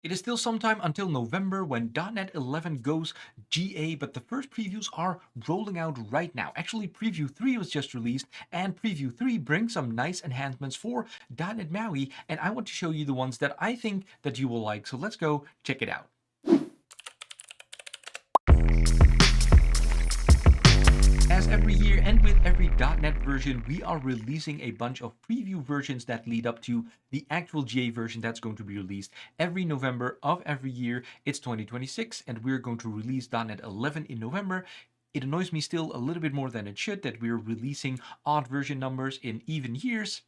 It is still some time until November when .NET 11 goes GA, but the first previews are rolling out right now. Actually, Preview 3 was just released, and Preview 3 brings some nice enhancements for .NET MAUI, and I want to show you the ones that I think that you will like, so let's go check it out. As every year and with every .NET version, we are releasing a bunch of preview versions that lead up to the actual GA version that's going to be released every November of every year. It's 2026 and we're going to release .NET 11 in November. It annoys me still a little bit more than it should that we're releasing odd version numbers in even years.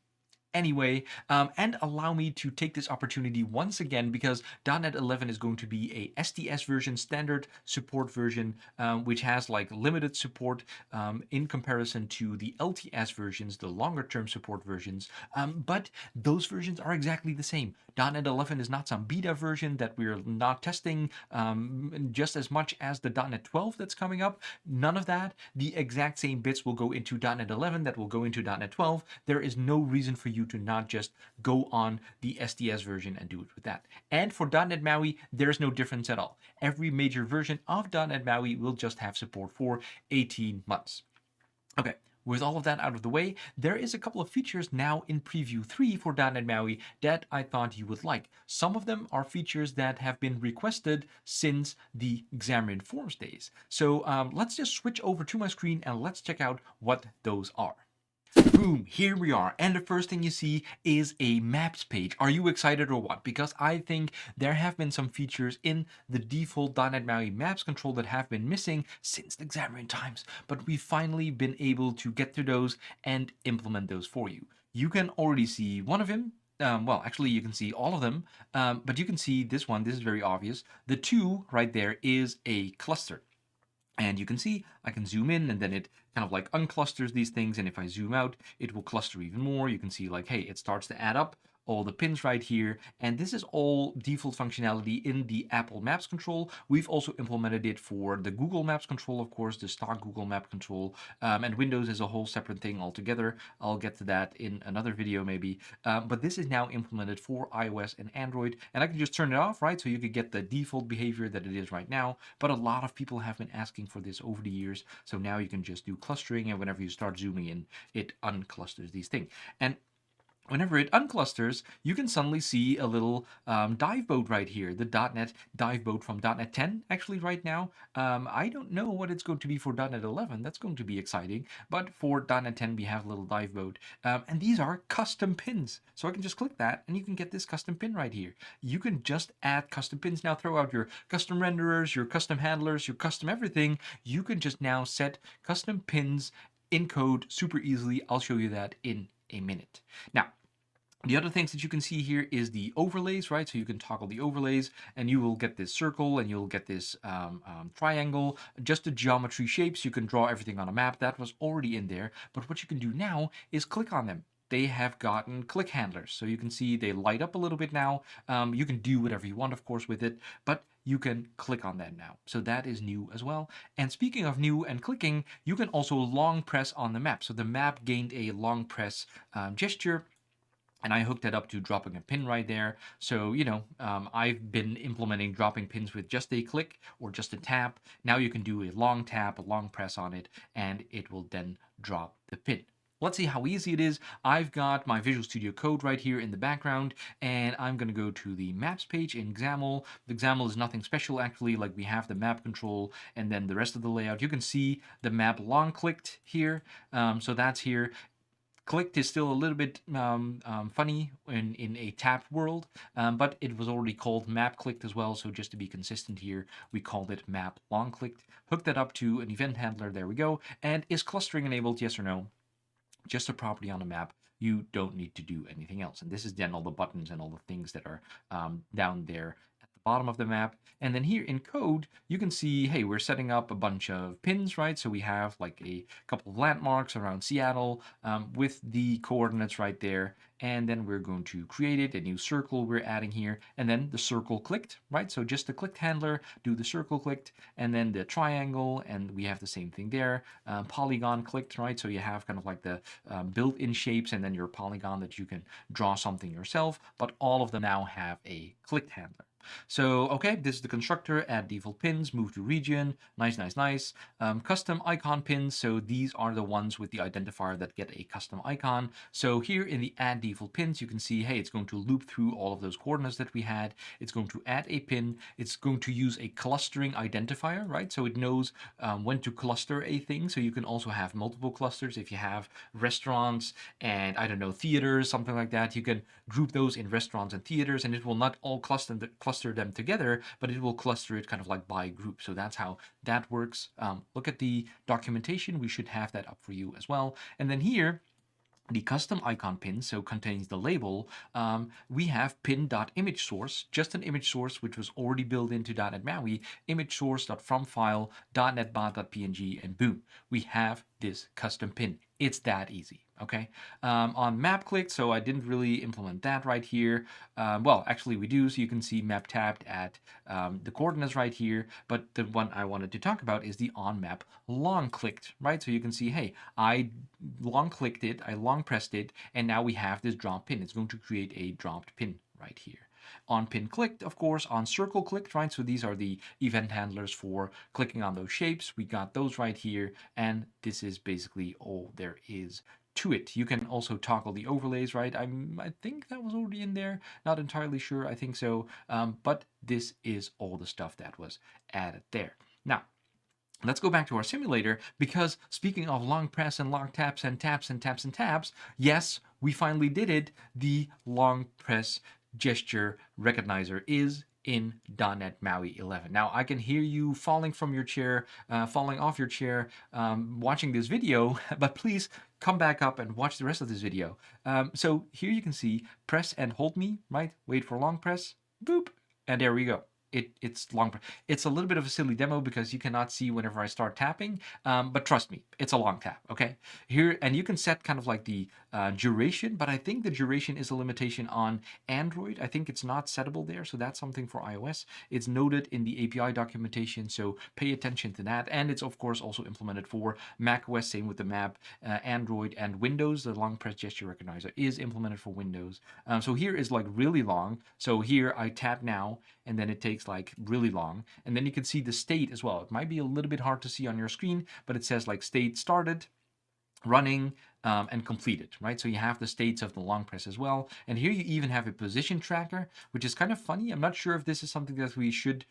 Anyway, and allow me to take this opportunity once again because .NET 11 is going to be a STS version, standard support version, which has like limited support in comparison to the LTS versions, the longer term support versions, but those versions are exactly the same. .NET 11 is not some beta version that we're not testing just as much as the .NET 12 that's coming up. None of that. The exact same bits will go into .NET 11 that will go into .NET 12. There is no reason for you to not just go on the STS version and do it with that. And for .NET MAUI, there's no difference at all. Every major version of .NET MAUI will just have support for 18 months. Okay, with all of that out of the way, there is a couple of features now in Preview 3 for .NET MAUI that I thought you would like. Some of them are features that have been requested since the Xamarin Forms days. So let's just switch over to my screen and let's check out what those are. Boom, here we are, and the first thing you see is a maps page. Are you excited or what? Because I think there have been some features in the default .NET MAUI maps control that have been missing since the Xamarin times, but we've finally been able to get to those and implement those for you. You can already see one of them. Well, actually, you can see all of them, but you can see this one. This is very obvious. The 2 right there is a cluster. And you can see I can zoom in and then it kind of like unclusters these things. And if I zoom out, it will cluster even more. You can see like, hey, it starts to add up all the pins right here. And this is all default functionality in the Apple Maps control. We've also implemented it for the Google Maps control, of course, the stock Google Map control, and Windows is a whole separate thing altogether. I'll get to that in another video maybe. But this is now implemented for iOS and Android, and I can just turn it off, right? So you could get the default behavior that it is right now. But a lot of people have been asking for this over the years. So now you can just do clustering, and whenever you start zooming in, it unclusters these things. And whenever it unclusters, you can suddenly see a little dive boat right here, the .NET dive boat from .NET 10 actually right now. I don't know what it's going to be for .NET 11. That's going to be exciting. But for .NET 10, we have a little dive boat. And these are custom pins. So I can just click that and you can get this custom pin right here. You can just add custom pins. Now throw out your custom renderers, your custom handlers, your custom everything. You can just now set custom pins in code super easily. I'll show you that in a minute. Now, the other things that you can see here is the overlays, right? So you can toggle the overlays and you will get this circle and you'll get this triangle, just the geometry shapes. You can draw everything on a map. That was already in there. But what you can do now is click on them. They have gotten click handlers. So you can see they light up a little bit now. You can do whatever you want, of course, with it, but you can click on that now. So that is new as well. And speaking of new and clicking, you can also long press on the map. So the map gained a long press gesture. And I hooked that up to dropping a pin right there. So, you know, I've been implementing dropping pins with just a click or just a tap. Now you can do a long tap, a long press on it, and it will then drop the pin. Let's see how easy it is. I've got my Visual Studio Code right here in the background, and I'm going to go to the Maps page in XAML. The XAML is nothing special, actually. Like, we have the map control and then the rest of the layout. You can see the MapLongClicked here. So that's here. Clicked is still a little bit funny in a tapped world, but it was already called MapClicked as well. So just to be consistent here, we called it MapLongClicked. Hook that up to an event handler. There we go. And is clustering enabled? Yes or no? Just a property on the map. You don't need to do anything else. And this is then all the buttons and all the things that are down there at the bottom of the map. And then here in code, you can see, hey, we're setting up a bunch of pins, right? So we have like a couple of landmarks around Seattle with the coordinates right there. And then we're going to create it, a new circle we're adding here, and then the circle clicked, right? So just the clicked handler, do the circle clicked, and then the triangle, and we have the same thing there. Polygon clicked, right? So you have kind of like the built-in shapes, and then your polygon that you can draw something yourself, but all of them now have a clicked handler. So, okay, this is the constructor, add default pins, move to region, nice, nice, nice. Custom icon pins, so these are the ones with the identifier that get a custom icon. So here in the add default pins, you can see, hey, it's going to loop through all of those coordinates that we had. It's going to add a pin. It's going to use a clustering identifier, right? So it knows when to cluster a thing. So you can also have multiple clusters. If you have restaurants and, I don't know, theaters, something like that, you can group those in restaurants and theaters, and it will not all cluster them together, but it will cluster it kind of like by group. So that's how that works. Look at the documentation. We should have that up for you as well. And then here, the custom icon pin, so contains the label, we have pin.ImageSource, just an image source which was already built into .NET MAUI, ImageSource.FromFile, .NETBot.png, and boom, we have this custom pin. It's that easy. Okay, on MapClicked, so I didn't really implement that right here. Well, actually we do, so you can see map tabbed at the coordinates right here, but the one I wanted to talk about is the on map long clicked, right? So you can see, hey, I long clicked it, I long pressed it, and now we have this drop pin. It's going to create a dropped pin right here. On pin clicked, of course, on circle clicked, right? So these are the event handlers for clicking on those shapes. We got those right here, and this is basically all there is to it. You can also toggle the overlays, right? I think that was already in there. Not entirely sure. I think so. But this is all the stuff that was added there. Now, let's go back to our simulator, because speaking of long press and long taps and taps and taps and taps, yes, we finally did it. The long press gesture recognizer is in .NET MAUI 11. Now, I can hear you falling from your chair, falling off your chair, watching this video, but please come back up and watch the rest of this video. So here you can see press and hold me, right? Wait for long press, boop, and there we go. It's long. It's a little bit of a silly demo because you cannot see whenever I start tapping, but trust me, it's a long tap. Okay, here, and you can set kind of like the duration, but I think the duration is a limitation on Android. I think it's not settable there, so that's something for iOS. It's noted in the API documentation, so pay attention to that. And it's of course also implemented for macOS, same with the map, Android and Windows. The long press gesture recognizer is implemented for Windows. So here is like really long. So here I tap now, and then it takes like really long, and then you can see the state as well. It might be a little bit hard to see on your screen, but it says like state started, running, and completed, right? So you have the states of the long press as well. And here you even have a position tracker, which is kind of funny. I'm not sure if this is something that we should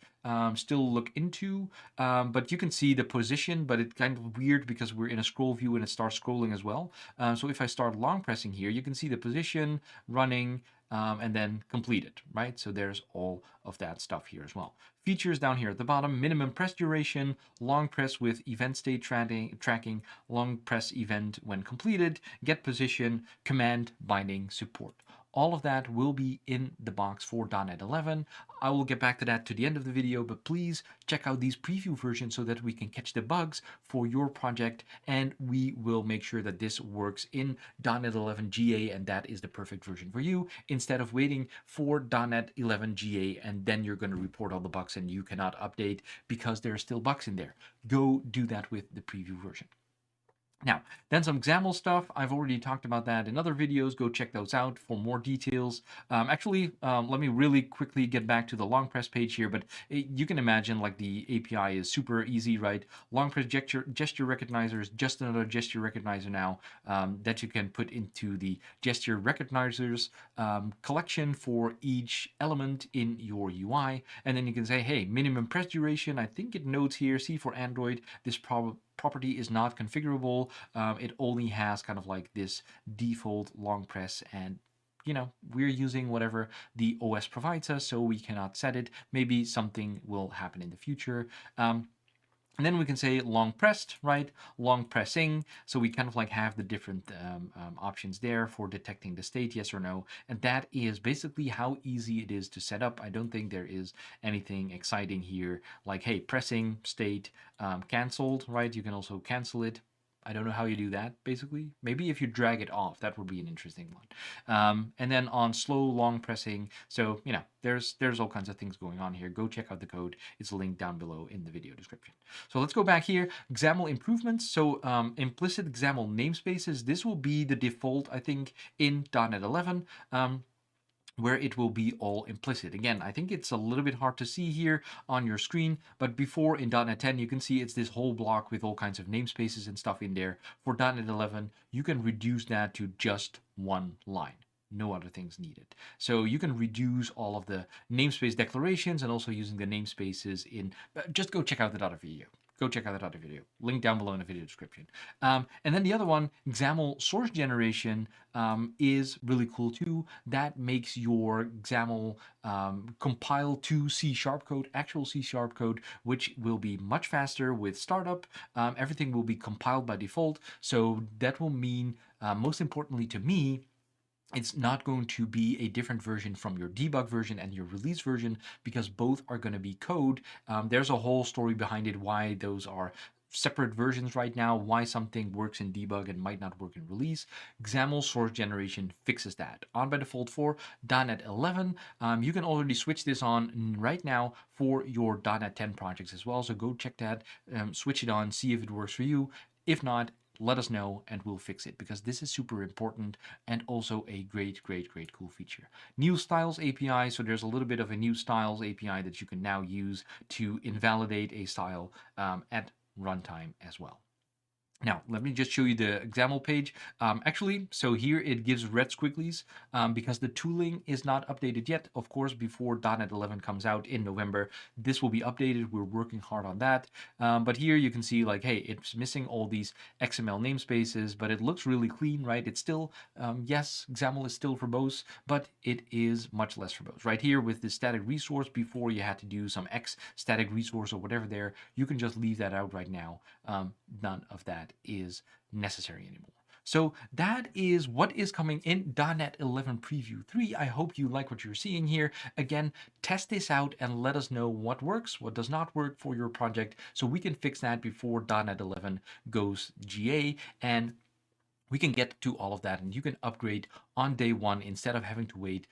still look into, but you can see the position, but it's kind of weird because we're in a scroll view and it starts scrolling as well. So if I start long pressing here, you can see the position, running, and then completed, right? So there's all of that stuff here as well. Features down here at the bottom: minimum press duration, long press with event state tracking, long press event when completed, get position, command binding support. All of that will be in the box for .NET 11. I will get back to that to the end of the video, but please check out these preview versions so that we can catch the bugs for your project, and we will make sure that this works in .NET 11 GA, and that is the perfect version for you, instead of waiting for .NET 11 GA and then you're going to report all the bugs and you cannot update because there are still bugs in there. Go do that with the preview version. Now, then some XAML stuff. I've already talked about that in other videos. Go check those out for more details. Let me really quickly get back to the long press page here, but you can imagine like the API is super easy, right? Long press gesture recognizer is just another gesture recognizer now that you can put into the gesture recognizers collection for each element in your UI. And then you can say, hey, minimum press duration. I think it notes here, see for Android, this property is not configurable. It only has kind of like this default long press, and you know, we're using whatever the OS provides us, so we cannot set it. Maybe something will happen in the future. And then we can say long pressed, right? Long pressing. So we kind of like have the different options there for detecting the state, yes or no. And that is basically how easy it is to set up. I don't think there is anything exciting here, like, hey, pressing state canceled, right? You can also cancel it. I don't know how you do that, basically. Maybe if you drag it off, that would be an interesting one. And then on slow long pressing, so, you know, there's all kinds of things going on here. Go check out the code. It's linked down below in the video description. So let's go back here. XAML improvements. So implicit XAML namespaces. This will be the default, I think, in .NET 11. where it will be all implicit. Again, I think it's a little bit hard to see here on your screen, but before in .NET 10, you can see it's this whole block with all kinds of namespaces and stuff in there. For .NET 11, you can reduce that to just one line. No other things needed. So you can reduce all of the namespace declarations and also using the namespaces in, just go check out that other video. Go check out that other video. Link down below in the video description. And then the other one, XAML source generation, is really cool too. That makes your XAML compile to C# code, actual C# code, which will be much faster with startup. Everything will be compiled by default. So that will mean, most importantly to me, it's not going to be a different version from your debug version and your release version, because both are going to be code. There's a whole story behind it, why those are separate versions right now, why something works in debug and might not work in release. XAML source generation fixes that. On by default for .NET 11. You can already switch this on right now for your .NET 10 projects as well. So go check that, switch it on, see if it works for you. If not, let us know and we'll fix it, because this is super important and also a great cool feature. New styles API. So there's a little bit of a new styles API that you can now use to invalidate a style at runtime as well. Now, let me just show you the example page. Actually, so here it gives red squigglies because the tooling is not updated yet. Of course, before .NET 11 comes out in November, this will be updated. We're working hard on that. But here you can see like, hey, it's missing all these XML namespaces, but it looks really clean, right? It's still, yes, XAML is still verbose, but it is much less verbose. Right here with the static resource, before you had to do some X static resource or whatever there, you can just leave that out right now. None of that is necessary anymore. So that is what is coming in .NET 11 Preview 3. I hope you like what you're seeing here. Again, test this out and let us know what works, what does not work for your project, so we can fix that before .NET 11 goes GA, and we can get to all of that, and you can upgrade on day one instead of having to wait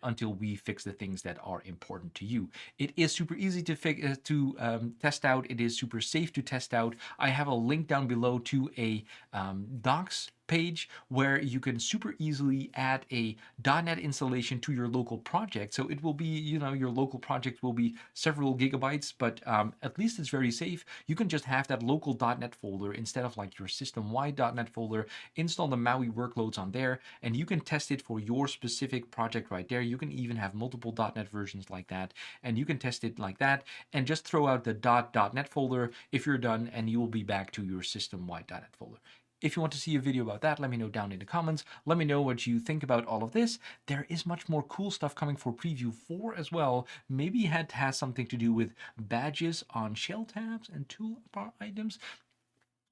until we fix the things that are important to you. It is super easy to test out. It is super safe to test out. I have a link down below to a docs page where you can super easily add a .NET installation to your local project. So it will be, your local project will be several gigabytes, but at least it's very safe. You can just have that local .NET folder instead of like your system-wide .NET folder, install the MAUI workloads on there, and you can test it for your specific project right there. You can even have multiple .NET versions like that, and you can test it like that, and just throw out the .NET folder if you're done, and you will be back to your system-wide .NET folder. If you want to see a video about that, let me know down in the comments. Let me know what you think about all of this. There is much more cool stuff coming for Preview 4 as well. Maybe it has something to do with badges on shell tabs and toolbar items.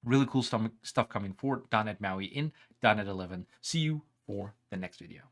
Really cool stuff coming for .NET MAUI in .NET 11. See you for the next video.